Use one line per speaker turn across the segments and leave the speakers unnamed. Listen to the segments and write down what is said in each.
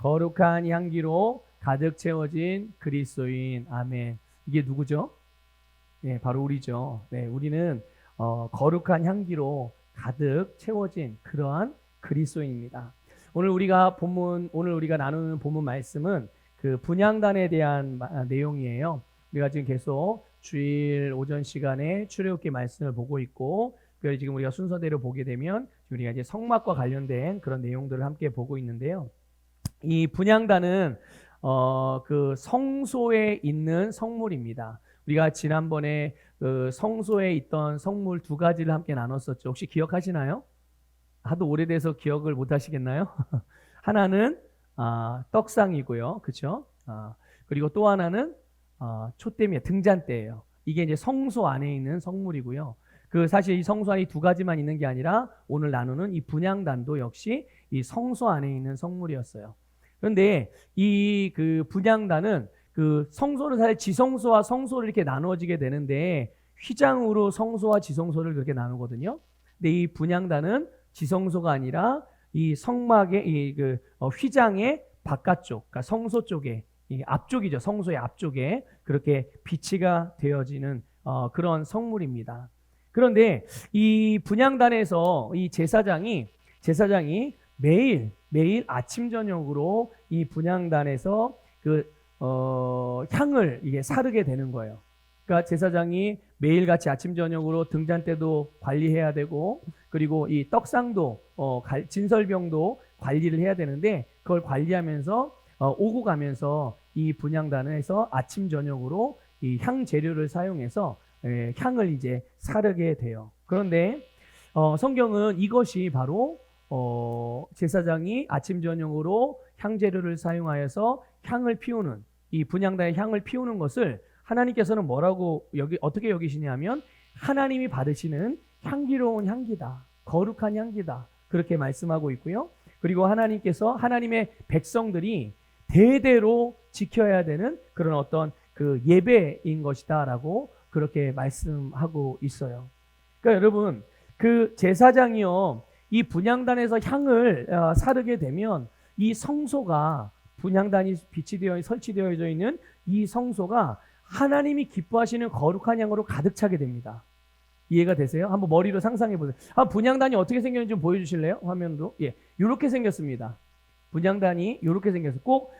거룩한 향기로 가득 채워진 그리스도인. 아멘. 이게 누구죠? 네, 바로 우리죠. 네, 우리는 거룩한 향기로 가득 채워진 그러한 그리스도인입니다. 오늘 우리가 나누는 본문 말씀은 그 분향단에 대한 내용이에요. 우리가 지금 계속 주일 오전 시간에 출애굽기 말씀을 보고 있고, 특별히 지금 우리가 순서대로 보게 되면 우리가 이제 성막과 관련된 그런 내용들을 함께 보고 있는데요. 이 분향단은 그 성소에 있는 성물입니다. 우리가 지난번에 그 성소에 있던 성물 두 가지를 함께 나눴었죠. 혹시 기억하시나요? 하도 오래돼서 기억을 못 하시겠나요? 하나는 떡상이고요. 그렇죠? 그리고 또 하나는 촛대미에 등잔대예요. 이게 이제 성소 안에 있는 성물이고요. 그 사실 이 성소 안에 두 가지만 있는 게 아니라 오늘 나누는 이 분향단도 역시 이 성소 안에 있는 성물이었어요. 그런데 이 그 분향단은 그 성소를 사실 지성소와 성소를 이렇게 나누어지게 되는데 휘장으로 성소와 지성소를 그렇게 나누거든요. 근데 이 분향단은 지성소가 아니라 이 성막의 이 휘장의 바깥쪽, 그러니까 성소 쪽에 이 앞쪽이죠. 성소의 앞쪽에 그렇게 비치가 되어지는 그런 성물입니다. 그런데 이 분향단에서 이 제사장이 매일 아침 저녁으로 이 분향단에서 향을 이게 사르게 되는 거예요. 그러니까 제사장이 매일같이 아침 저녁으로 등잔대도 관리해야 되고, 그리고 이 떡상도 진설병도 관리를 해야 되는데, 그걸 관리하면서 오고 가면서 이 분향단에서 아침 저녁으로 이 향 재료를 사용해서 향을 이제 사르게 돼요. 그런데 성경은 이것이 바로 제사장이 아침 저녁으로 향 재료를 사용하여서 향을 피우는, 이 분향단의 향을 피우는 것을 하나님께서는 뭐라고 어떻게 여기시냐면 하나님이 받으시는 향기로운 향기다, 거룩한 향기다, 그렇게 말씀하고 있고요. 그리고 하나님의 백성들이 대대로 지켜야 되는 그런 어떤 그 예배인 것이다라고 그렇게 말씀하고 있어요. 그러니까 여러분, 그 제사장이요, 이 분향단에서 향을 사르게 되면 이 성소가, 분향단이 설치되어져 있는 이 성소가 하나님이 기뻐하시는 거룩한 향으로 가득 차게 됩니다. 이해가 되세요? 한번 머리로 상상해 보세요. 분향단이 어떻게 생겼는지 좀 보여주실래요? 화면으로. 예, 이렇게 생겼습니다. 분향단이 이렇게 생겼어요. 꼭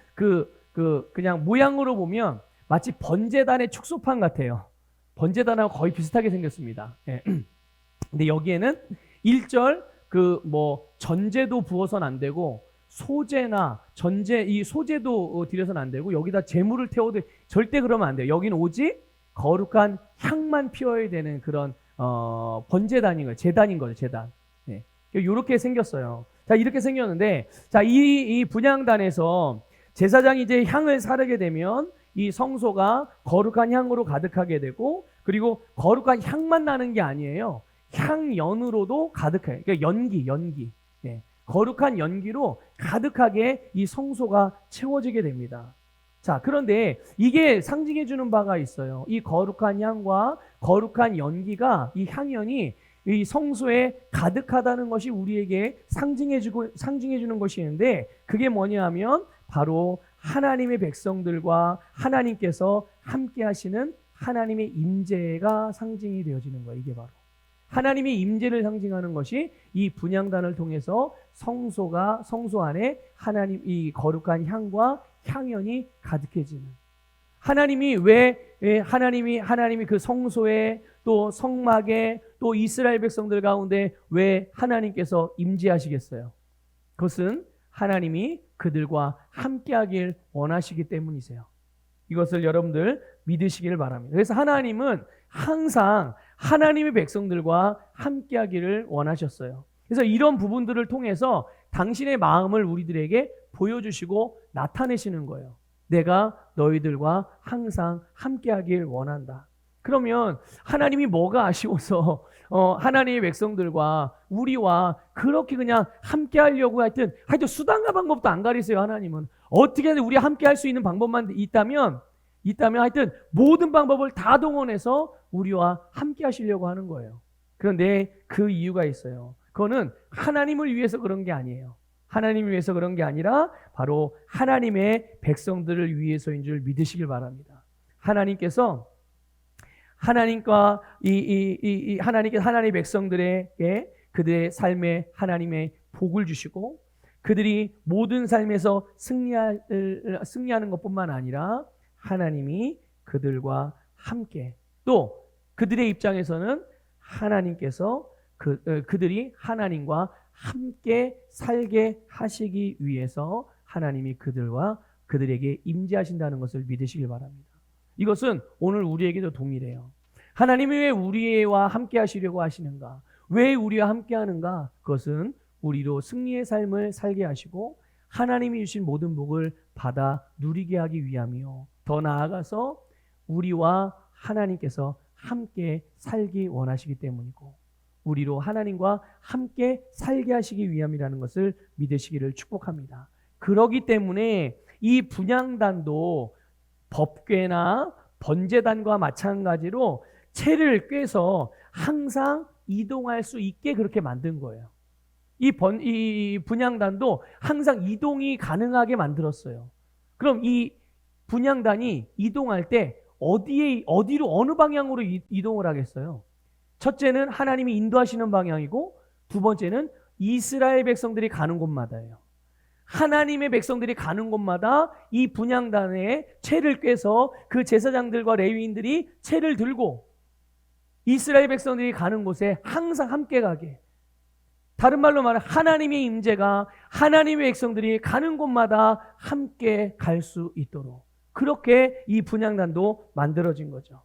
그냥 모양으로 보면 마치 번제단의 축소판 같아요. 번제단하고 거의 비슷하게 생겼습니다. 예. 근데 여기에는 1절 전제도 부어서는 안 되고, 소제나 이 소제도 드려서는 안 되고, 여기다 재물을 태워도 절대 그러면 안 돼요. 여기는 오직 거룩한 향만 피워야 되는 그런 번제단인 거예요. 제단인 거죠. 제단. 네. 이렇게 생겼어요. 자, 이렇게 생겼는데, 자, 이 분향단에서 제사장이 이제 향을 사르게 되면 이 성소가 거룩한 향으로 가득하게 되고, 그리고 거룩한 향만 나는 게 아니에요. 향연으로도 가득해요. 그러니까 연기. 네. 거룩한 연기로 가득하게 이 성소가 채워지게 됩니다. 자, 그런데 이게 상징해 주는 바가 있어요. 이 거룩한 향과 거룩한 연기가, 이 향연이 이 성소에 가득하다는 것이 우리에게 상징해 주는 것이 있는데, 그게 뭐냐 하면 바로 하나님의 백성들과 하나님께서 함께 하시는 하나님의 임재가 상징이 되어지는 거예요. 이게 바로 하나님의 임재를 상징하는 것이 이 분향단을 통해서 성소 안에 이 거룩한 향과 향연이 가득해지는, 하나님이 그 성소에, 또 성막에, 또 이스라엘 백성들 가운데 왜 하나님께서 임재하시겠어요? 그것은 하나님이 그들과 함께하길 원하시기 때문이세요. 이것을 여러분들 믿으시기를 바랍니다. 그래서 하나님은 항상 하나님의 백성들과 함께하기를 원하셨어요. 그래서 이런 부분들을 통해서 당신의 마음을 우리들에게 보여주시고 나타내시는 거예요. 내가 너희들과 항상 함께하길 원한다. 그러면 하나님이 뭐가 아쉬워서 하나님의 백성들과 우리와 그렇게 그냥 함께하려고 하여튼 수단과 방법도 안 가리세요. 하나님은 어떻게든 우리 함께할 수 있는 방법만 있다면 하여튼 모든 방법을 다 동원해서 우리와 함께 하시려고 하는 거예요. 그런데 그 이유가 있어요. 그거는 하나님을 위해서 그런 게 아니에요. 하나님을 위해서 그런 게 아니라 바로 하나님의 백성들을 위해서인 줄 믿으시길 바랍니다. 하나님께서 하나님과 하나님의 백성들에게 그들의 삶에 하나님의 복을 주시고 그들이 모든 삶에서 승리하는 것뿐만 아니라 하나님이 그들과 함께 또 그들의 입장에서는 하나님께서 그들이 하나님과 함께 살게 하시기 위해서 하나님이 그들에게 임재하신다는 것을 믿으시길 바랍니다. 이것은 오늘 우리에게도 동일해요. 하나님이 왜 우리와 함께 하시려고 하시는가? 왜 우리와 함께 하는가? 그것은 우리로 승리의 삶을 살게 하시고 하나님이 주신 모든 복을 받아 누리게 하기 위함이요. 더 나아가서 우리와 하나님께서 함께 살기 원하시기 때문이고 우리로 하나님과 함께 살게 하시기 위함이라는 것을 믿으시기를 축복합니다. 그러기 때문에 이 분향단도 법궤나 번제단과 마찬가지로 채를 꿰서 항상 이동할 수 있게 그렇게 만든 거예요. 이 분향단도 항상 이동이 가능하게 만들었어요. 그럼 이 분향단이 이동할 때 어디로 어느 방향으로 이동을 하겠어요? 첫째는 하나님이 인도하시는 방향이고 두 번째는 이스라엘 백성들이 가는 곳마다예요. 하나님의 백성들이 가는 곳마다 이 분향단에 채를 꿰서 그 제사장들과 레위인들이 채를 들고 이스라엘 백성들이 가는 곳에 항상 함께 가게. 다른 말로 말하면 하나님의 임재가 하나님의 백성들이 가는 곳마다 함께 갈 수 있도록 그렇게 이 분향단도 만들어진 거죠.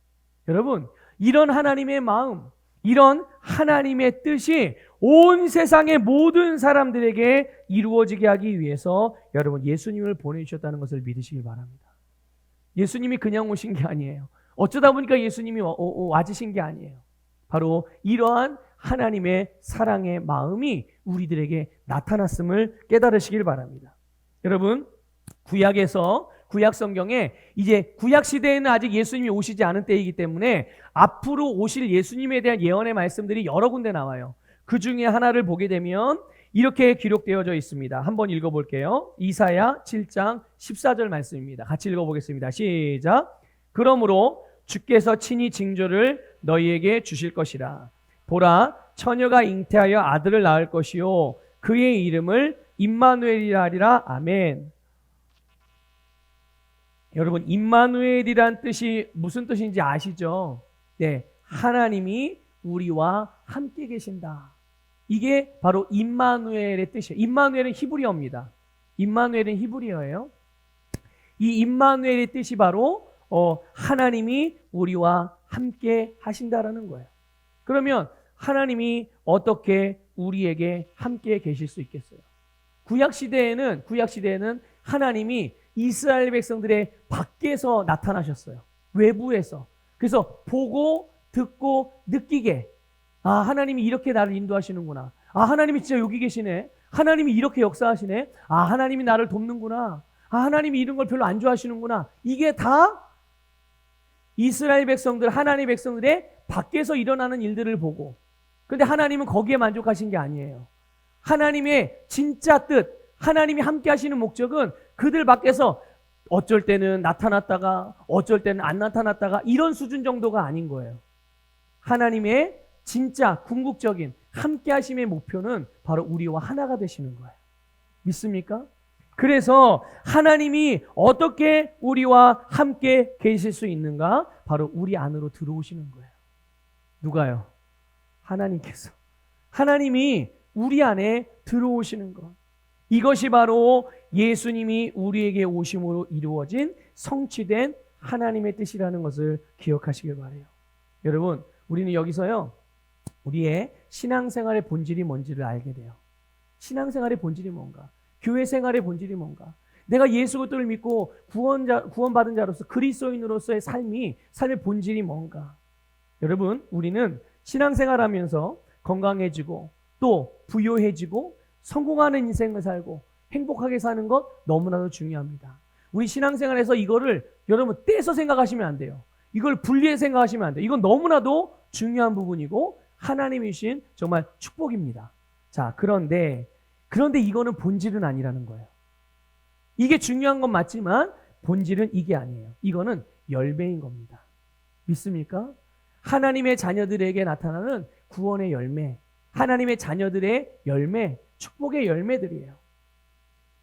여러분, 이런 하나님의 마음, 이런 하나님의 뜻이 온 세상의 모든 사람들에게 이루어지게 하기 위해서 여러분 예수님을 보내주셨다는 것을 믿으시길 바랍니다. 예수님이 그냥 오신 게 아니에요. 어쩌다 보니까 예수님이 와주신 게 아니에요. 바로 이러한 하나님의 사랑의 마음이 우리들에게 나타났음을 깨달으시길 바랍니다. 여러분, 구약 성경에 이제 구약 시대에는 아직 예수님이 오시지 않은 때이기 때문에 앞으로 오실 예수님에 대한 예언의 말씀들이 여러 군데 나와요. 그 중에 하나를 보게 되면 이렇게 기록되어져 있습니다. 한번 읽어볼게요. 이사야 7장 14절 말씀입니다. 같이 읽어보겠습니다. 시작. 그러므로 주께서 친히 징조를 너희에게 주실 것이라. 보라, 처녀가 잉태하여 아들을 낳을 것이요 그의 이름을 임마누엘이라 하리라. 아멘. 여러분, 임마누엘이란 뜻이 무슨 뜻인지 아시죠? 네, 하나님이 우리와 함께 계신다. 이게 바로 임마누엘의 뜻이에요. 임마누엘은 히브리어입니다. 임마누엘은 히브리어예요. 이 임마누엘의 뜻이 바로 하나님이 우리와 함께 하신다라는 거예요. 그러면 하나님이 어떻게 우리에게 함께 계실 수 있겠어요? 구약 시대에는 하나님이 이스라엘 백성들의 밖에서 나타나셨어요. 외부에서. 그래서 보고 듣고 느끼게, 아, 하나님이 이렇게 나를 인도하시는구나. 아, 하나님이 진짜 여기 계시네. 하나님이 이렇게 역사하시네. 아, 하나님이 나를 돕는구나. 아, 하나님이 이런 걸 별로 안 좋아하시는구나. 이게 다 이스라엘 백성들, 하나님의 백성들의 밖에서 일어나는 일들을 보고, 근데 하나님은 거기에 만족하신 게 아니에요. 하나님의 진짜 뜻, 하나님이 함께 하시는 목적은 그들 밖에서 어쩔 때는 나타났다가 어쩔 때는 안 나타났다가 이런 수준 정도가 아닌 거예요. 하나님의 진짜 궁극적인 함께 하심의 목표는 바로 우리와 하나가 되시는 거예요. 믿습니까? 그래서 하나님이 어떻게 우리와 함께 계실 수 있는가? 바로 우리 안으로 들어오시는 거예요. 누가요? 하나님께서. 하나님이 우리 안에 들어오시는 것. 이것이 바로 예수님이 우리에게 오심으로 이루어진 성취된 하나님의 뜻이라는 것을 기억하시길 바라요. 여러분, 우리는 여기서요, 우리의 신앙생활의 본질이 뭔지를 알게 돼요. 신앙생활의 본질이 뭔가? 교회 생활의 본질이 뭔가? 내가 예수 그리스도를 믿고 구원받은 자로서 그리스도인으로서의 삶의 본질이 뭔가? 여러분, 우리는 신앙생활하면서 건강해지고 또 부유해지고 성공하는 인생을 살고 행복하게 사는 것 너무나도 중요합니다. 우리 신앙생활에서 이거를 여러분 떼서 생각하시면 안 돼요. 이걸 분리해 생각하시면 안 돼요. 이건 너무나도 중요한 부분이고 하나님이 주신 정말 축복입니다. 자, 그런데 그런데 이거는 본질은 아니라는 거예요. 이게 중요한 건 맞지만 본질은 이게 아니에요. 이거는 열매인 겁니다. 믿습니까? 하나님의 자녀들에게 나타나는 구원의 열매, 하나님의 자녀들의 열매, 축복의 열매들이에요.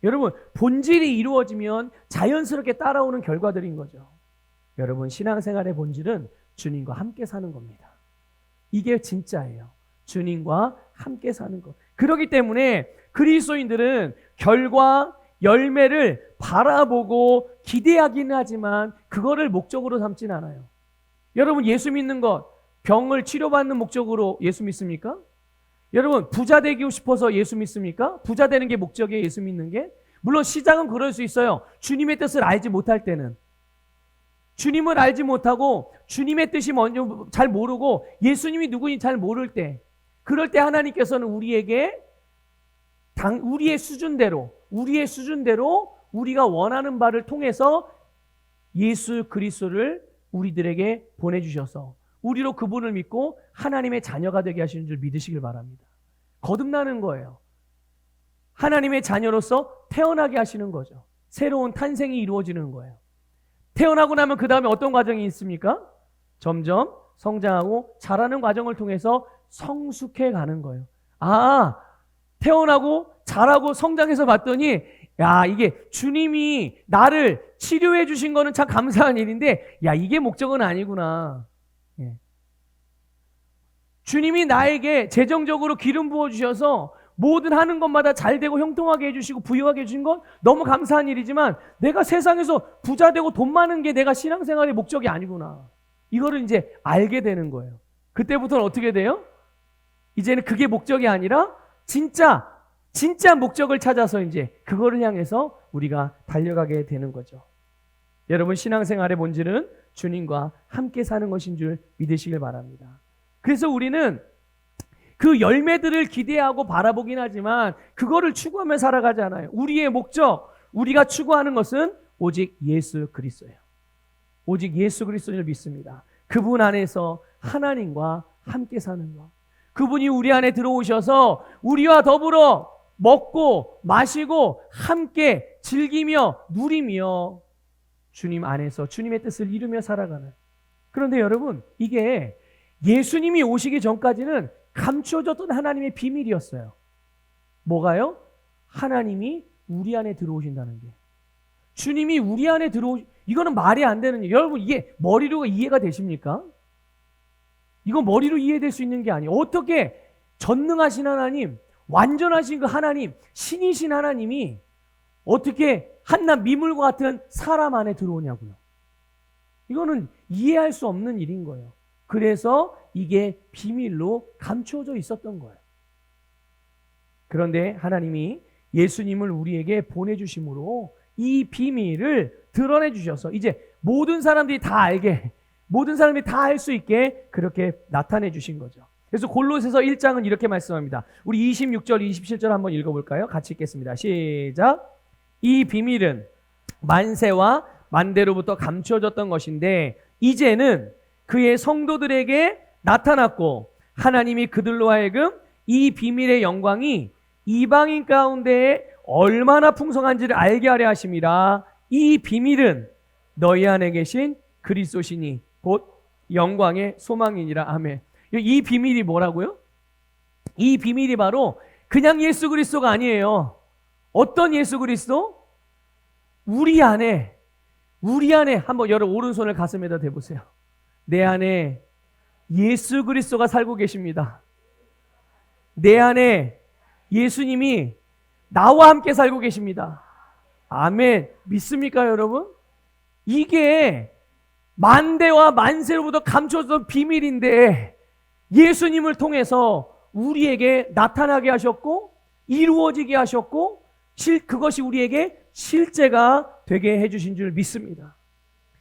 여러분, 본질이 이루어지면 자연스럽게 따라오는 결과들인 거죠. 여러분, 신앙생활의 본질은 주님과 함께 사는 겁니다. 이게 진짜예요. 주님과 함께 사는 것. 그렇기 때문에 그리스도인들은 결과, 열매를 바라보고 기대하기는 하지만 그거를 목적으로 삼진 않아요. 여러분, 예수 믿는 것, 병을 치료받는 목적으로 예수 믿습니까? 여러분, 부자 되고 싶어서 예수 믿습니까? 부자 되는 게 목적이에요, 예수 믿는 게? 물론 시작은 그럴 수 있어요. 주님의 뜻을 알지 못할 때는. 주님을 알지 못하고 주님의 뜻이 먼저 잘 모르고 예수님이 누구인지 잘 모를 때, 그럴 때 하나님께서는 우리에게 우리의 수준대로 우리가 원하는 바를 통해서 예수 그리스도를 우리들에게 보내주셔서 우리로 그분을 믿고 하나님의 자녀가 되게 하시는 줄 믿으시길 바랍니다. 거듭나는 거예요. 하나님의 자녀로서 태어나게 하시는 거죠. 새로운 탄생이 이루어지는 거예요. 태어나고 나면 그 다음에 어떤 과정이 있습니까? 점점 성장하고 자라는 과정을 통해서 성숙해 가는 거예요. 태어나고 자라고 성장해서 봤더니 이게 주님이 나를 치료해 주신 거는 참 감사한 일인데 이게 목적은 아니구나. 주님이 나에게 재정적으로 기름 부어주셔서 모든 하는 것마다 잘 되고 형통하게 해주시고 부유하게 해주신 건 너무 감사한 일이지만 내가 세상에서 부자 되고 돈 많은 게 내가 신앙생활의 목적이 아니구나. 이거를 이제 알게 되는 거예요. 그때부터는 어떻게 돼요? 이제는 그게 목적이 아니라 진짜 목적을 찾아서 이제 그거를 향해서 우리가 달려가게 되는 거죠. 여러분, 신앙생활의 본질은 주님과 함께 사는 것인 줄 믿으시길 바랍니다. 그래서 우리는 그 열매들을 기대하고 바라보긴 하지만 그거를 추구하며 살아가지 않아요. 우리의 목적, 우리가 추구하는 것은 오직 예수 그리스도예요. 오직 예수 그리스도를 믿습니다. 그분 안에서 하나님과 함께 사는 것. 그분이 우리 안에 들어오셔서 우리와 더불어 먹고 마시고 함께 즐기며 누리며 주님 안에서 주님의 뜻을 이루며 살아가는. 그런데 여러분, 이게 예수님이 오시기 전까지는 감추어졌던 하나님의 비밀이었어요. 뭐가요? 하나님이 우리 안에 들어오신다는 게. 주님이 우리 안에 이거는 말이 안 되는 일. 여러분, 이게 머리로 이해가 되십니까? 이거 머리로 이해될 수 있는 게 아니에요. 어떻게 전능하신 하나님, 완전하신 그 하나님, 신이신 하나님이 어떻게 한낱 미물과 같은 사람 안에 들어오냐고요. 이거는 이해할 수 없는 일인 거예요. 그래서 이게 비밀로 감추어져 있었던 거예요. 그런데 하나님이 예수님을 우리에게 보내주심으로 이 비밀을 드러내 주셔서 이제 모든 사람들이 다 알게, 모든 사람들이 다 알 수 있게 그렇게 나타내 주신 거죠. 그래서 골로새서 1장은 이렇게 말씀합니다. 우리 26절, 27절 한번 읽어볼까요? 같이 읽겠습니다. 시작. 이 비밀은 만세와 만대로부터 감추어졌던 것인데 이제는 그의 성도들에게 나타났고 하나님이 그들로 하여금 이 비밀의 영광이 이방인 가운데 얼마나 풍성한지를 알게 하려 하심이라. 이 비밀은 너희 안에 계신 그리스도시니 곧 영광의 소망이니라. 아멘. 이 비밀이 뭐라고요? 이 비밀이 바로 그냥 예수 그리스도가 아니에요. 어떤 예수 그리스도? 우리 안에 한번 여러분 오른손을 가슴에다 대보세요. 내 안에 예수 그리스도가 살고 계십니다. 내 안에 예수님이 나와 함께 살고 계십니다. 아멘. 믿습니까, 여러분? 이게 만대와 만세로부터 감춰졌던 비밀인데 예수님을 통해서 우리에게 나타나게 하셨고 이루어지게 하셨고 그것이 우리에게 실제가 되게 해주신 줄 믿습니다.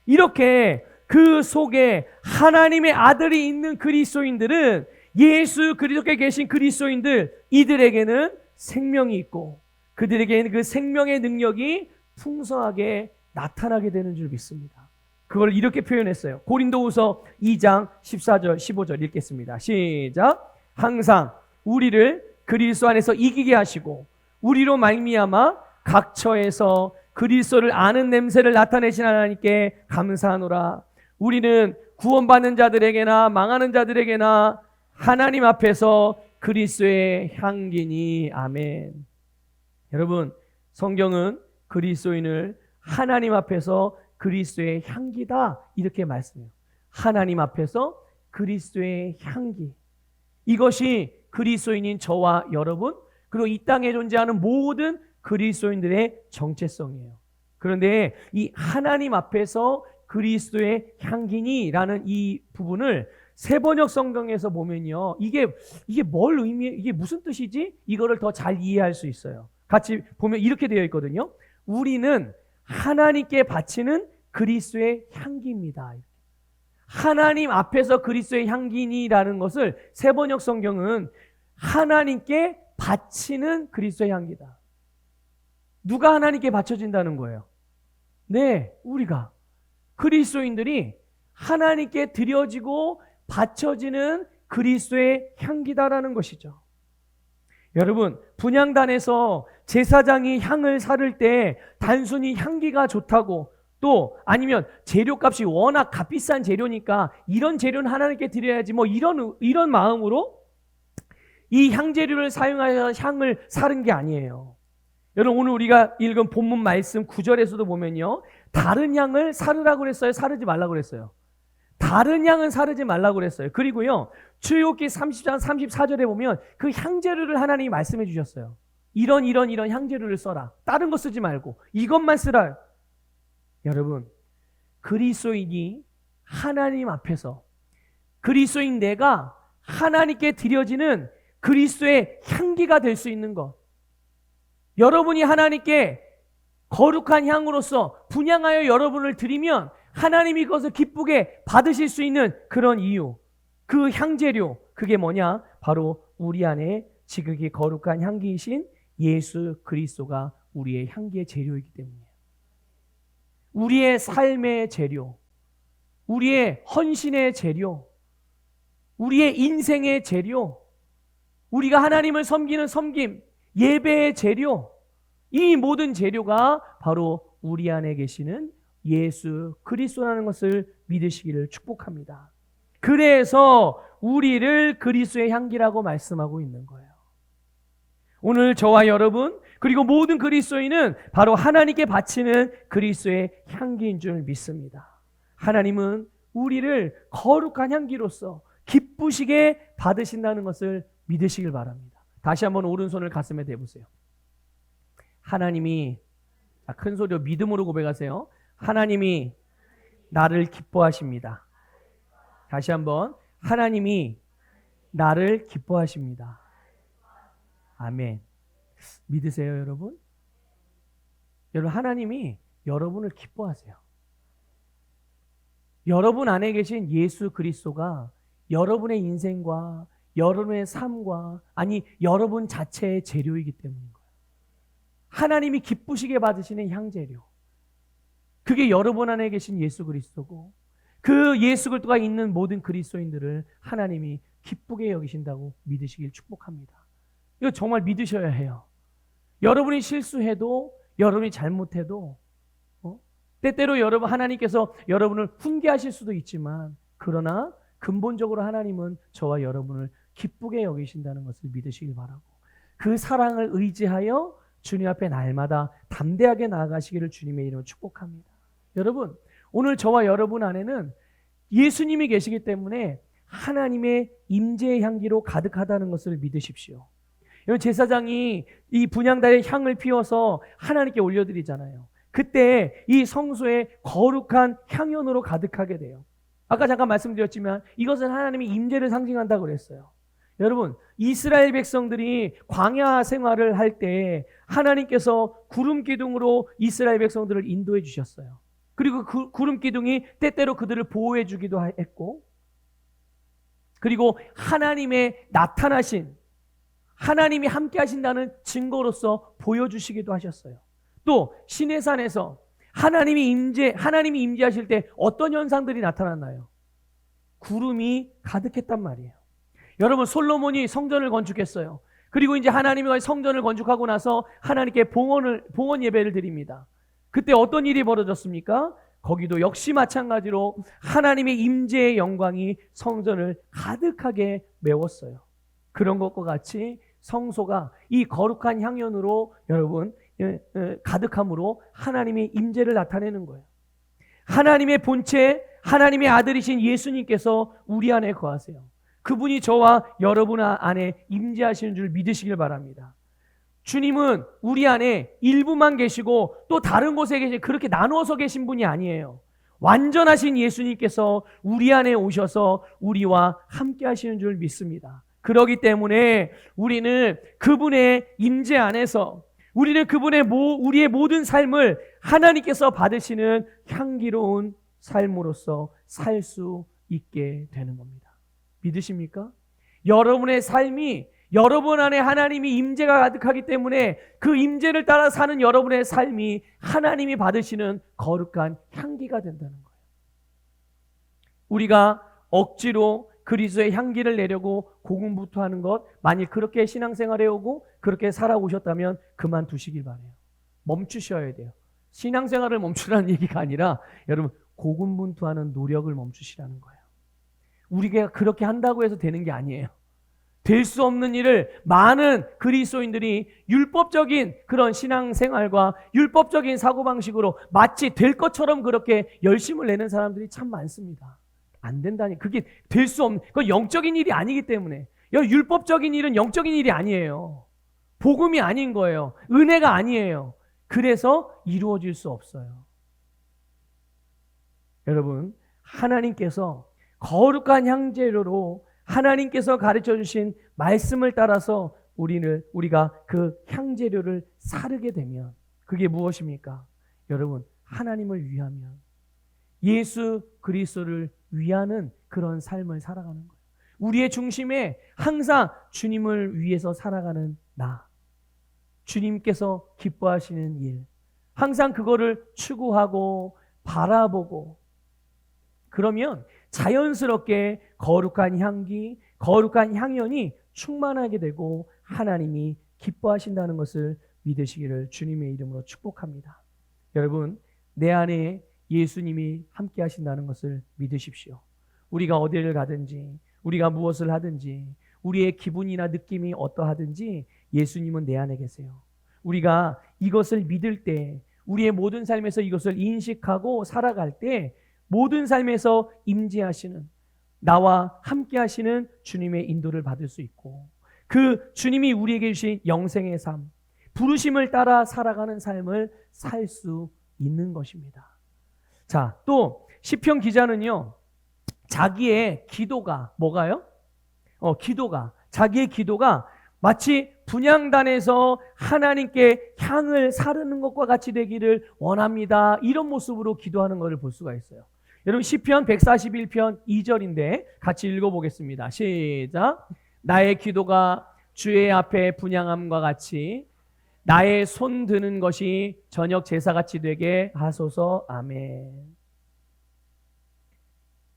이렇게 그 속에 하나님의 아들이 있는 그리스도인들은 예수 그리스도께 계신 그리스도인들, 이들에게는 생명이 있고 그들에게는 그 생명의 능력이 풍성하게 나타나게 되는 줄 믿습니다. 그걸 이렇게 표현했어요. 고린도후서 2장 14절 15절 읽겠습니다. 시작. 항상 우리를 그리스도 안에서 이기게 하시고 우리로 말미암아 각처에서 그리스도를 아는 냄새를 나타내신 하나님께 감사하노라. 우리는 구원받는 자들에게나 망하는 자들에게나 하나님 앞에서 그리스도의 향기니. 아멘. 여러분, 성경은 그리스도인을 하나님 앞에서 그리스도의 향기다 이렇게 말씀해요. 하나님 앞에서 그리스도의 향기. 이것이 그리스도인인 저와 여러분, 그리고 이 땅에 존재하는 모든 그리스도인들의 정체성이에요. 그런데 이 하나님 앞에서 그리스도의 향기니라는 이 부분을 세번역 성경에서 보면요, 이게 뭘 이게 무슨 뜻이지? 이거를 더 잘 이해할 수 있어요. 같이 보면 이렇게 되어 있거든요. 우리는 하나님께 바치는 그리스도의 향기입니다. 하나님 앞에서 그리스도의 향기니라는 것을 세번역 성경은 하나님께 바치는 그리스도의 향기다. 누가 하나님께 바쳐진다는 거예요? 네, 우리가 그리스도인들이 하나님께 드려지고 바쳐지는 그리스도의 향기다라는 것이죠. 여러분, 분향단에서 제사장이 향을 사를 때 단순히 향기가 좋다고, 또 아니면 재료값이 워낙 값비싼 재료니까 이런 재료는 하나님께 드려야지 뭐 이런 마음으로 이 향재료를 사용하여 향을 사른 게 아니에요. 여러분, 오늘 우리가 읽은 본문 말씀 9절에서도 보면요, 다른 향을 사르라고 그랬어요? 사르지 말라고 그랬어요? 다른 향은 사르지 말라고 그랬어요. 그리고요, 출애굽기 30장 34절에 보면 그 향재료를 하나님이 말씀해 주셨어요. 이런 향재료를 써라. 다른 거 쓰지 말고 이것만 쓰라. 여러분, 그리스도인이 하나님 앞에서, 그리스도인 내가 하나님께 드려지는 그리스도의 향기가 될 수 있는 것, 여러분이 하나님께 거룩한 향으로서 분향하여 여러분을 드리면 하나님이 그것을 기쁘게 받으실 수 있는 그런 이유, 그 향재료, 그게 뭐냐? 바로 우리 안에 지극히 거룩한 향기이신 예수 그리스도가 우리의 향기의 재료이기 때문이에요. 우리의 삶의 재료, 우리의 헌신의 재료, 우리의 인생의 재료, 우리가 하나님을 섬기는 섬김, 예배의 재료, 이 모든 재료가 바로 우리 안에 계시는 예수 그리스도라는 것을 믿으시기를 축복합니다. 그래서 우리를 그리스도의 향기라고 말씀하고 있는 거예요. 오늘 저와 여러분, 그리고 모든 그리스도인은 바로 하나님께 바치는 그리스도의 향기인 줄 믿습니다. 하나님은 우리를 거룩한 향기로서 기쁘시게 받으신다는 것을 믿으시길 바랍니다. 다시 한번 오른손을 가슴에 대보세요. 하나님이, 큰 소리로 믿음으로 고백하세요. 하나님이 나를 기뻐하십니다. 다시 한번, 하나님이 나를 기뻐하십니다. 아멘. 믿으세요, 여러분? 여러분, 하나님이 여러분을 기뻐하세요. 여러분 안에 계신 예수 그리스도가 여러분의 인생과 여러분의 삶과, 아니 여러분 자체의 재료이기 때문인 거예요. 하나님이 기쁘시게 받으시는 향재료, 그게 여러분 안에 계신 예수 그리스도고, 그 예수 그리스도가 있는 모든 그리스도인들을 하나님이 기쁘게 여기신다고 믿으시길 축복합니다. 이거 정말 믿으셔야 해요. 여러분이 실수해도, 여러분이 잘못해도, 때때로 여러분, 하나님께서 여러분을 훈계하실 수도 있지만, 그러나 근본적으로 하나님은 저와 여러분을 기쁘게 여기신다는 것을 믿으시길 바라고, 그 사랑을 의지하여 주님 앞에 날마다 담대하게 나아가시기를 주님의 이름으로 축복합니다. 여러분, 오늘 저와 여러분 안에는 예수님이 계시기 때문에 하나님의 임재의 향기로 가득하다는 것을 믿으십시오. 여러분, 제사장이 이 분향단에 향을 피워서 하나님께 올려드리잖아요. 그때 이 성소에 거룩한 향연으로 가득하게 돼요. 아까 잠깐 말씀드렸지만 이것은 하나님의 임재를 상징한다고 그랬어요. 여러분, 이스라엘 백성들이 광야 생활을 할 때 하나님께서 구름 기둥으로 이스라엘 백성들을 인도해 주셨어요. 그리고 그 구름 기둥이 때때로 그들을 보호해 주기도 했고, 그리고 하나님의 나타나신, 하나님이 함께 하신다는 증거로서 보여주시기도 하셨어요. 또 시내산에서 하나님이 임재하실 때 어떤 현상들이 나타났나요? 구름이 가득했단 말이에요. 여러분, 솔로몬이 성전을 건축했어요. 그리고 이제 하나님의 성전을 건축하고 나서 하나님께 봉헌 예배를 드립니다. 그때 어떤 일이 벌어졌습니까? 거기도 역시 마찬가지로 하나님의 임재의 영광이 성전을 가득하게 메웠어요. 그런 것과 같이 성소가 이 거룩한 향연으로 여러분 가득함으로 하나님의 임재를 나타내는 거예요. 하나님의 본체, 하나님의 아들이신 예수님께서 우리 안에 거하세요. 그분이 저와 여러분 안에 임재하시는 줄 믿으시길 바랍니다. 주님은 우리 안에 일부만 계시고 또 다른 곳에 계신 그렇게 나누어서 계신 분이 아니에요. 완전하신 예수님께서 우리 안에 오셔서 우리와 함께 하시는 줄 믿습니다. 그렇기 때문에 우리는 그분의 임재 안에서 우리는 우리의 모든 삶을 하나님께서 받으시는 향기로운 삶으로서 살 수 있게 되는 겁니다. 믿으십니까? 여러분의 삶이 여러분 안에 하나님이 임재가 가득하기 때문에 그 임재를 따라 사는 여러분의 삶이 하나님이 받으시는 거룩한 향기가 된다는 거예요. 우리가 억지로 그리스도의 향기를 내려고 고군분투하는 것, 만일 그렇게 신앙생활 해오고 그렇게 살아오셨다면 그만두시길 바라요. 멈추셔야 돼요. 신앙생활을 멈추라는 얘기가 아니라 여러분 고군분투하는 노력을 멈추시라는 거예요. 우리가 그렇게 한다고 해서 되는 게 아니에요. 될 수 없는 일을 많은 그리스도인들이 율법적인 그런 신앙생활과 율법적인 사고방식으로 마치 될 것처럼 그렇게 열심을 내는 사람들이 참 많습니다. 안 된다니. 그게 될 수 없는, 그건 영적인 일이 아니기 때문에. 율법적인 일은 영적인 일이 아니에요. 복음이 아닌 거예요. 은혜가 아니에요. 그래서 이루어질 수 없어요. 여러분, 하나님께서 거룩한 향재료로 하나님께서 가르쳐 주신 말씀을 따라서 우리가 그 향재료를 사르게 되면 그게 무엇입니까? 여러분, 하나님을 위하면 예수 그리스도를 위하는 그런 삶을 살아가는 거예요. 우리의 중심에 항상 주님을 위해서 살아가는 나, 주님께서 기뻐하시는 일, 항상 그거를 추구하고 바라보고, 그러면 자연스럽게 거룩한 향기, 거룩한 향연이 충만하게 되고 하나님이 기뻐하신다는 것을 믿으시기를 주님의 이름으로 축복합니다. 여러분, 내 안에 예수님이 함께 하신다는 것을 믿으십시오. 우리가 어디를 가든지, 우리가 무엇을 하든지, 우리의 기분이나 느낌이 어떠하든지 예수님은 내 안에 계세요. 우리가 이것을 믿을 때, 우리의 모든 삶에서 이것을 인식하고 살아갈 때 모든 삶에서 임재하시는, 나와 함께 하시는 주님의 인도를 받을 수 있고, 그 주님이 우리에게 주신 영생의 삶, 부르심을 따라 살아가는 삶을 살 수 있는 것입니다. 자, 또 시편 기자는요, 자기의 기도가 뭐가요? 자기의 기도가 마치 분향단에서 하나님께 향을 사르는 것과 같이 되기를 원합니다. 이런 모습으로 기도하는 것을 볼 수가 있어요. 여러분, 시편 141편 2절인데 같이 읽어보겠습니다. 시작. 나의 기도가 주의 앞에 분향함과 같이 나의 손 드는 것이 저녁 제사같이 되게 하소서. 아멘.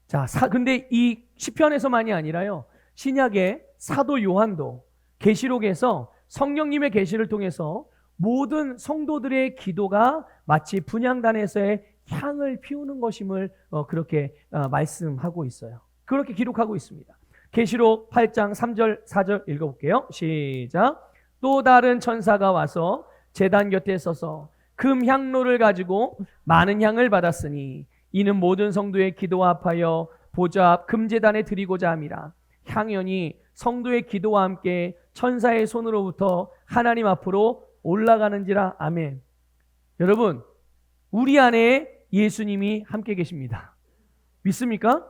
자, 근데 이 시편에서만이 아니라요, 신약의 사도 요한도 계시록에서 성령님의 계시를 통해서 모든 성도들의 기도가 마치 분향단에서의 향을 피우는 것임을 그렇게 말씀하고 있어요. 그렇게 기록하고 있습니다. 계시록 8장 3절 4절 읽어볼게요. 시작. 또 다른 천사가 와서 제단 곁에 서서 금 향로를 가지고 많은 향을 받았으니 이는 모든 성도의 기도와 합하여 보좌 앞 금제단에 드리고자 함이라. 향연이 성도의 기도와 함께 천사의 손으로부터 하나님 앞으로 올라가는지라. 아멘. 여러분, 우리 안에 예수님이 함께 계십니다. 믿습니까?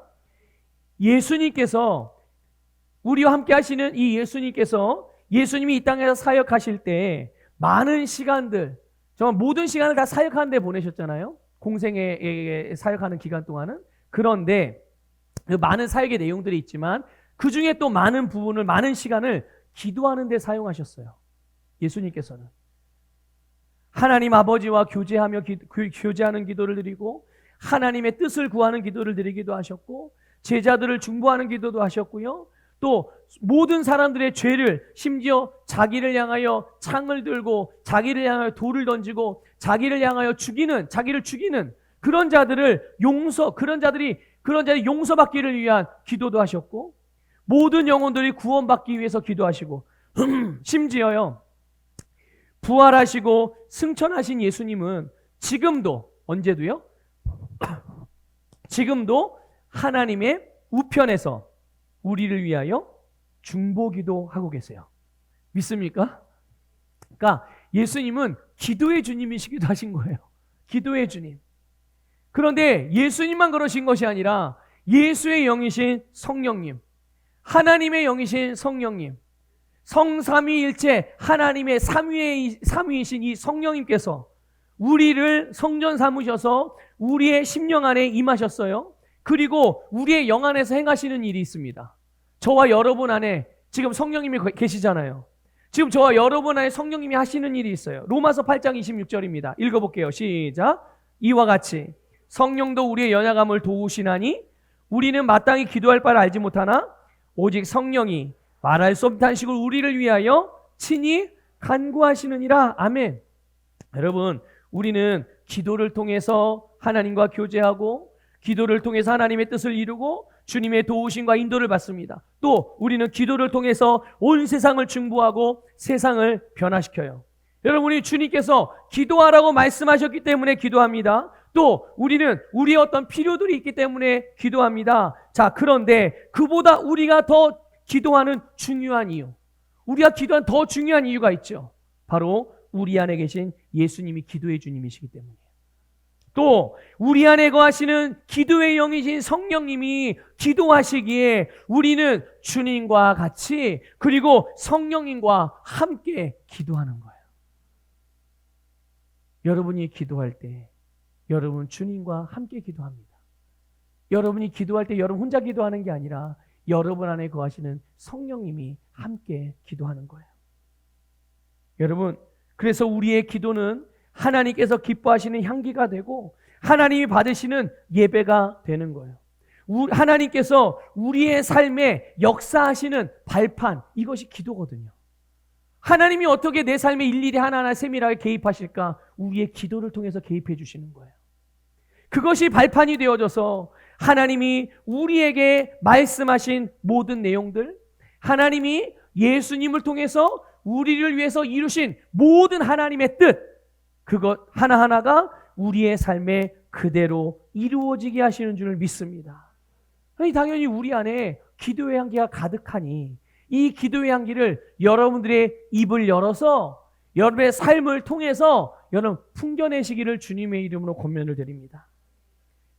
예수님께서, 우리와 함께 하시는 이 예수님이 이 땅에서 사역하실 때 많은 시간들, 정말 모든 시간을 다 사역하는 데 보내셨잖아요. 공생에 사역하는 기간 동안은. 그런데 그 많은 사역의 내용들이 있지만 그 중에 또 많은 부분을, 많은 시간을 기도하는 데 사용하셨어요. 예수님께서는 하나님 아버지와 교제하는 기도를 드리고, 하나님의 뜻을 구하는 기도를 드리기도 하셨고, 제자들을 중보하는 기도도 하셨고요, 또 모든 사람들의 죄를, 심지어 자기를 향하여 창을 들고 자기를 향하여 돌을 던지고 자기를 향하여 자기를 죽이는 그런 자들이 용서받기를 위한 기도도 하셨고, 모든 영혼들이 구원받기 위해서 기도하시고, 심지어요, 부활하시고 승천하신 예수님은 지금도, 언제도요? 지금도 하나님의 우편에서 우리를 위하여 중보기도 하고 계세요. 믿습니까? 그러니까 예수님은 기도의 주님이시기도 하신 거예요. 기도의 주님. 그런데 예수님만 그러신 것이 아니라 예수의 영이신 성령님, 하나님의 영이신 성령님, 성삼위일체 하나님의 삼위이신 이 성령님께서 우리를 성전 삼으셔서 우리의 심령 안에 임하셨어요. 그리고 우리의 영 안에서 행하시는 일이 있습니다. 저와 여러분 안에 지금 성령님이 계시잖아요. 지금 저와 여러분 안에 성령님이 하시는 일이 있어요. 로마서 8장 26절입니다. 읽어볼게요. 시작. 이와 같이 성령도 우리의 연약함을 도우시나니 우리는 마땅히 기도할 바를 알지 못하나 오직 성령이 말할 수 없는 탄식을 우리를 위하여 친히 간구하시느니라. 아멘. 여러분, 우리는 기도를 통해서 하나님과 교제하고 기도를 통해서 하나님의 뜻을 이루고 주님의 도우심과 인도를 받습니다. 또 우리는 기도를 통해서 온 세상을 중보하고 세상을 변화시켜요. 여러분이 주님께서 기도하라고 말씀하셨기 때문에 기도합니다. 또 우리는 우리의 어떤 필요들이 있기 때문에 기도합니다. 자, 그런데 그보다 우리가 더 기도하는 중요한 이유, 우리가 기도한 더 중요한 이유가 있죠. 바로 우리 안에 계신 예수님이 기도의 주님이시기 때문이에요. 또 우리 안에 거하시는 기도의 영이신 성령님이 기도하시기에 우리는 주님과 같이 그리고 성령님과 함께 기도하는 거예요. 여러분이 기도할 때 여러분 주님과 함께 기도합니다. 여러분이 기도할 때 여러분 혼자 기도하는 게 아니라 여러분 안에 거하시는 성령님이 함께 기도하는 거예요. 여러분, 그래서 우리의 기도는 하나님께서 기뻐하시는 향기가 되고 하나님이 받으시는 예배가 되는 거예요. 하나님께서 우리의 삶에 역사하시는 발판, 이것이 기도거든요. 하나님이 어떻게 내 삶에 일일이 하나하나 세밀하게 개입하실까? 우리의 기도를 통해서 개입해 주시는 거예요. 그것이 발판이 되어져서 하나님이 우리에게 말씀하신 모든 내용들, 하나님이 예수님을 통해서 우리를 위해서 이루신 모든 하나님의 뜻, 그것 하나하나가 우리의 삶에 그대로 이루어지게 하시는 줄을 믿습니다. 당연히 우리 안에 기도의 향기가 가득하니 이 기도의 향기를 여러분들의 입을 열어서 여러분의 삶을 통해서 여러분 풍겨내시기를 주님의 이름으로 권면을 드립니다.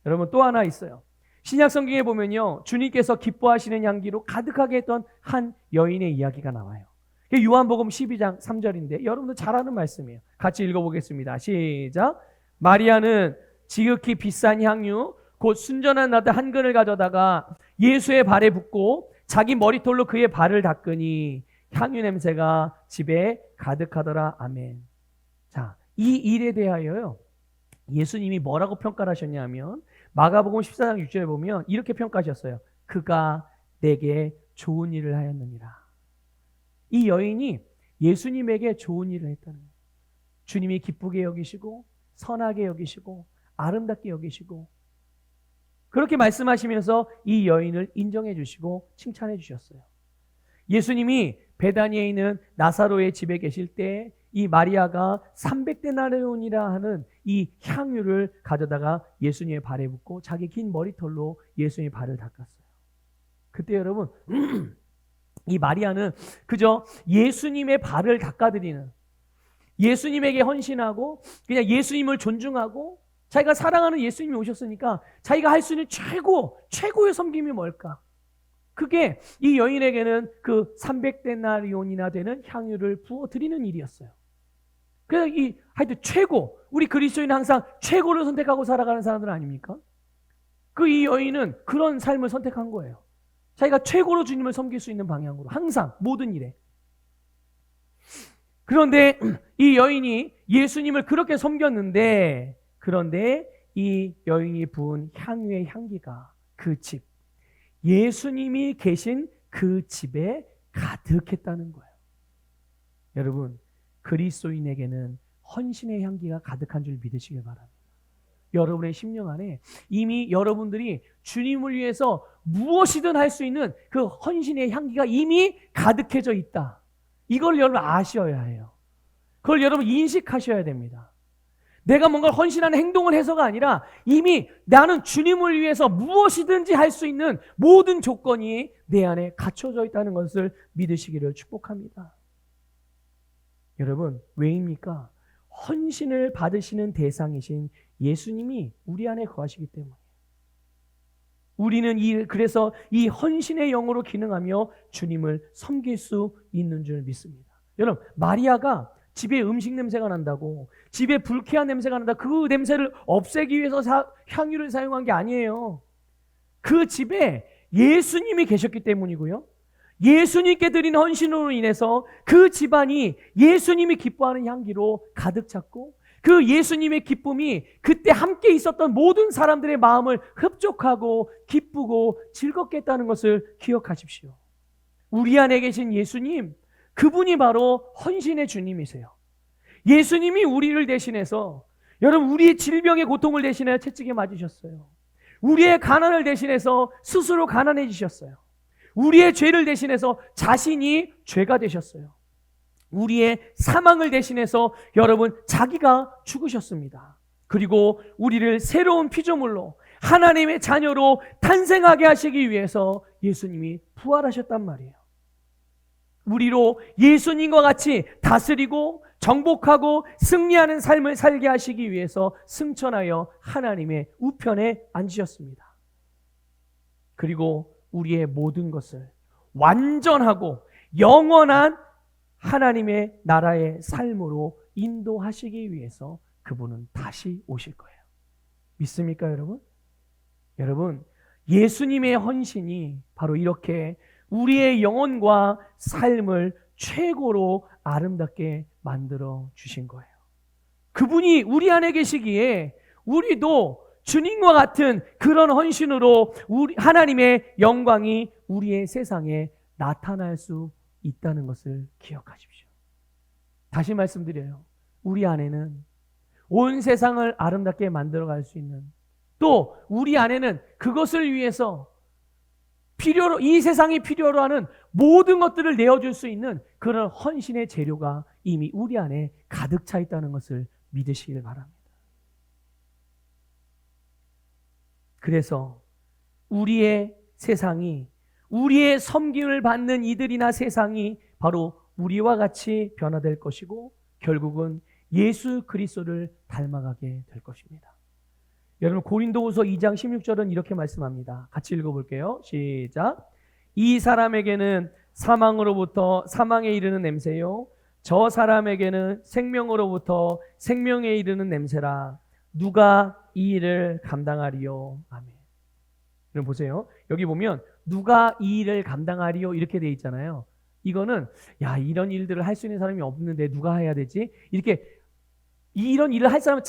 여러분, 또 하나 있어요. 신약 성경에 보면요, 주님께서 기뻐하시는 향기로 가득하게 했던 한 여인의 이야기가 나와요. 요한복음 12장 3절인데 여러분들 잘 아는 말씀이에요. 같이 읽어보겠습니다. 시작. 마리아는 지극히 비싼 향유 곧 순전한 나드 한 근을 가져다가 예수의 발에 붓고 자기 머리털로 그의 발을 닦으니 향유 냄새가 집에 가득하더라. 아멘. 자, 이 일에 대하여요, 예수님이 뭐라고 평가를 하셨냐 하면 마가복음 14장 6절에 보면 이렇게 평가하셨어요. 그가 내게 좋은 일을 하였느니라. 이 여인이 예수님에게 좋은 일을 했다는 거예요. 주님이 기쁘게 여기시고 선하게 여기시고 아름답게 여기시고 그렇게 말씀하시면서 이 여인을 인정해 주시고 칭찬해 주셨어요. 예수님이 베다니에 있는 나사로의 집에 계실 때 이 마리아가 300데나리온이라 하는 이 향유를 가져다가 예수님의 발에 붓고 자기 긴 머리털로 예수님의 발을 닦았어요. 그때 여러분 이 마리아는 그저 예수님의 발을 닦아드리는, 예수님에게 헌신하고 그냥 예수님을 존중하고 자기가 사랑하는 예수님이 오셨으니까 자기가 할 수 있는 최고의 섬김이 뭘까? 그게 이 여인에게는 그 300데나리온이나 되는 향유를 부어드리는 일이었어요. 그래서 하여튼 우리 그리스도인은 항상 최고를 선택하고 살아가는 사람들 아닙니까? 이 여인은 그런 삶을 선택한 거예요. 자기가 최고로 주님을 섬길 수 있는 방향으로 항상 모든 일에. 그런데 이 여인이 예수님을 그렇게 섬겼는데, 그런데 이 여인이 부은 향유의 향기가 그 집, 예수님이 계신 그 집에 가득했다는 거예요. 여러분, 그리스도인에게는 헌신의 향기가 가득한 줄 믿으시길 바랍니다. 여러분의 심령 안에 이미 여러분들이 주님을 위해서 무엇이든 할 수 있는 그 헌신의 향기가 이미 가득해져 있다. 이걸 여러분 아셔야 해요. 그걸 여러분 인식하셔야 됩니다. 내가 뭔가 헌신하는 행동을 해서가 아니라 이미 나는 주님을 위해서 무엇이든지 할 수 있는 모든 조건이 내 안에 갖춰져 있다는 것을 믿으시기를 축복합니다. 여러분, 왜입니까? 헌신을 받으시는 대상이신 예수님이 우리 안에 거하시기 때문에 우리는 그래서 이 헌신의 영으로 기능하며 주님을 섬길 수 있는 줄 믿습니다. 여러분, 마리아가 집에 음식 냄새가 난다고, 집에 불쾌한 냄새가 난다, 그 냄새를 없애기 위해서 향유를 사용한 게 아니에요. 그 집에 예수님이 계셨기 때문이고요, 예수님께 드린 헌신으로 인해서 그 집안이 예수님이 기뻐하는 향기로 가득 찼고, 그 예수님의 기쁨이 그때 함께 있었던 모든 사람들의 마음을 흡족하고 기쁘고 즐겁게 했다는 것을 기억하십시오. 우리 안에 계신 예수님, 그분이 바로 헌신의 주님이세요. 예수님이 우리를 대신해서, 여러분, 우리의 질병의 고통을 대신해 채찍에 맞으셨어요. 우리의 가난을 대신해서 스스로 가난해지셨어요. 우리의 죄를 대신해서 자신이 죄가 되셨어요. 우리의 사망을 대신해서 여러분 자기가 죽으셨습니다. 그리고 우리를 새로운 피조물로 하나님의 자녀로 탄생하게 하시기 위해서 예수님이 부활하셨단 말이에요. 우리로 예수님과 같이 다스리고 정복하고 승리하는 삶을 살게 하시기 위해서 승천하여 하나님의 우편에 앉으셨습니다. 그리고 우리의 모든 것을 완전하고 영원한 하나님의 나라의 삶으로 인도하시기 위해서 그분은 다시 오실 거예요. 믿습니까, 여러분? 여러분, 예수님의 헌신이 바로 이렇게 우리의 영혼과 삶을 최고로 아름답게 만들어 주신 거예요. 그분이 우리 안에 계시기에 우리도 주님과 같은 그런 헌신으로 하나님의 영광이 우리의 세상에 나타날 수 있다는 것을 기억하십시오. 다시 말씀드려요. 우리 안에는 온 세상을 아름답게 만들어갈 수 있는, 또 우리 안에는 그것을 위해서 이 세상이 필요로 하는 모든 것들을 내어줄 수 있는 그런 헌신의 재료가 이미 우리 안에 가득 차 있다는 것을 믿으시길 바랍니다. 그래서 우리의 세상이, 우리의 섬김을 받는 이들이나 세상이 바로 우리와 같이 변화될 것이고 결국은 예수 그리스도를 닮아가게 될 것입니다. 여러분, 고린도후서 2장 16절은 이렇게 말씀합니다. 같이 읽어볼게요. 시작. 이 사람에게는 사망으로부터 사망에 이르는 냄새요, 저 사람에게는 생명으로부터 생명에 이르는 냄새라. 누가 이 일을 감당하리요? 아멘. 여러분 보세요. 여기 보면 누가 이 일을 감당하리요? 이렇게 돼 있잖아요. 이거는 이런 일들을 할 수 있는 사람이 없는데 누가 해야 되지? 이렇게 이런 일을 할 사람을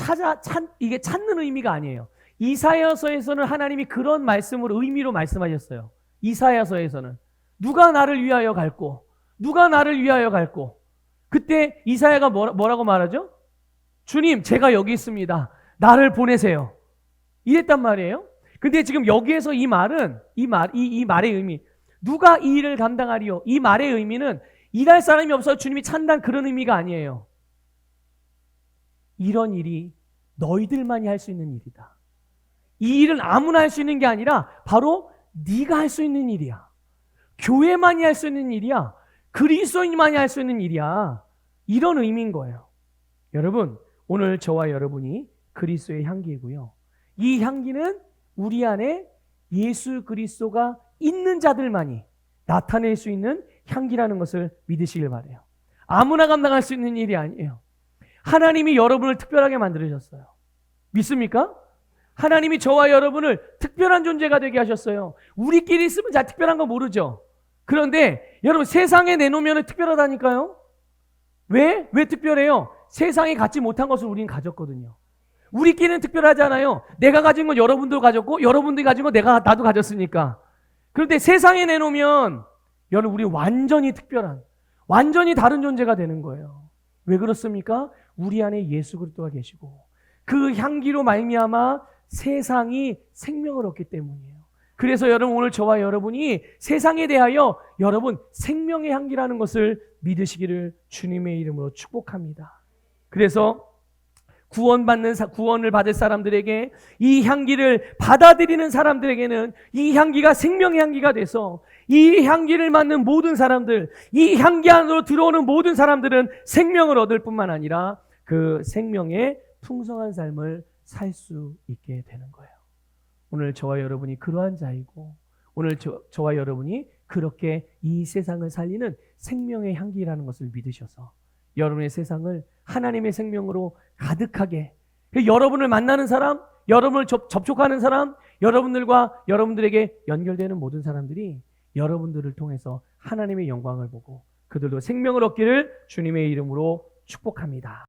이게 찾는 의미가 아니에요. 이사야서에서는 하나님이 그런 말씀으로 의미로 말씀하셨어요. 이사야서에서는 누가 나를 위하여 갈고, 누가 나를 위하여 갈고. 그때 이사야가 뭐라고 말하죠? 주님, 제가 여기 있습니다. 나를 보내세요. 이랬단 말이에요. 근데 지금 여기에서 이 말의 의미, 누가 이 일을 감당하리요? 이 말의 의미는 일할 사람이 없어서 주님이 찬다는 그런 의미가 아니에요. 이런 일이 너희들만이 할 수 있는 일이다. 이 일은 아무나 할 수 있는 게 아니라 바로 네가 할 수 있는 일이야. 교회만이 할 수 있는 일이야. 그리스도인만이 할 수 있는 일이야. 이런 의미인 거예요. 여러분, 오늘 저와 여러분이 그리스도의 향기이고요. 이 향기는 우리 안에 예수 그리스도가 있는 자들만이 나타낼 수 있는 향기라는 것을 믿으시길 바라요. 아무나 감당할 수 있는 일이 아니에요. 하나님이 여러분을 특별하게 만들으셨어요. 믿습니까? 하나님이 저와 여러분을 특별한 존재가 되게 하셨어요. 우리끼리 있으면 잘 특별한 거 모르죠. 그런데 여러분, 세상에 내놓으면 특별하다니까요. 왜 특별해요? 세상이 갖지 못한 것을 우리는 가졌거든요. 우리끼리는 특별하잖아요. 내가 가진 건 여러분도 가졌고 여러분들이 가진 건 나도 가졌으니까. 그런데 세상에 내놓으면 여러분, 우리 완전히 특별한, 완전히 다른 존재가 되는 거예요. 왜 그렇습니까? 우리 안에 예수 그리스도가 계시고 그 향기로 말미암아 세상이 생명을 얻기 때문이에요. 그래서 여러분 오늘 저와 여러분이 세상에 대하여 여러분 생명의 향기라는 것을 믿으시기를 주님의 이름으로 축복합니다. 그래서 구원을 받을 사람들에게 이 향기를 받아들이는 사람들에게는 이 향기가 생명의 향기가 돼서 이 향기를 맡는 모든 사람들, 이 향기 안으로 들어오는 모든 사람들은 생명을 얻을 뿐만 아니라 그 생명의 풍성한 삶을 살 수 있게 되는 거예요. 오늘 저와 여러분이 그러한 자이고 오늘 저와 여러분이 그렇게 이 세상을 살리는 생명의 향기라는 것을 믿으셔서 여러분의 세상을 하나님의 생명으로 가득하게, 여러분을 만나는 사람, 여러분을 접촉하는 사람, 여러분들과 여러분들에게 연결되는 모든 사람들이 여러분들을 통해서 하나님의 영광을 보고 그들도 생명을 얻기를 주님의 이름으로 축복합니다.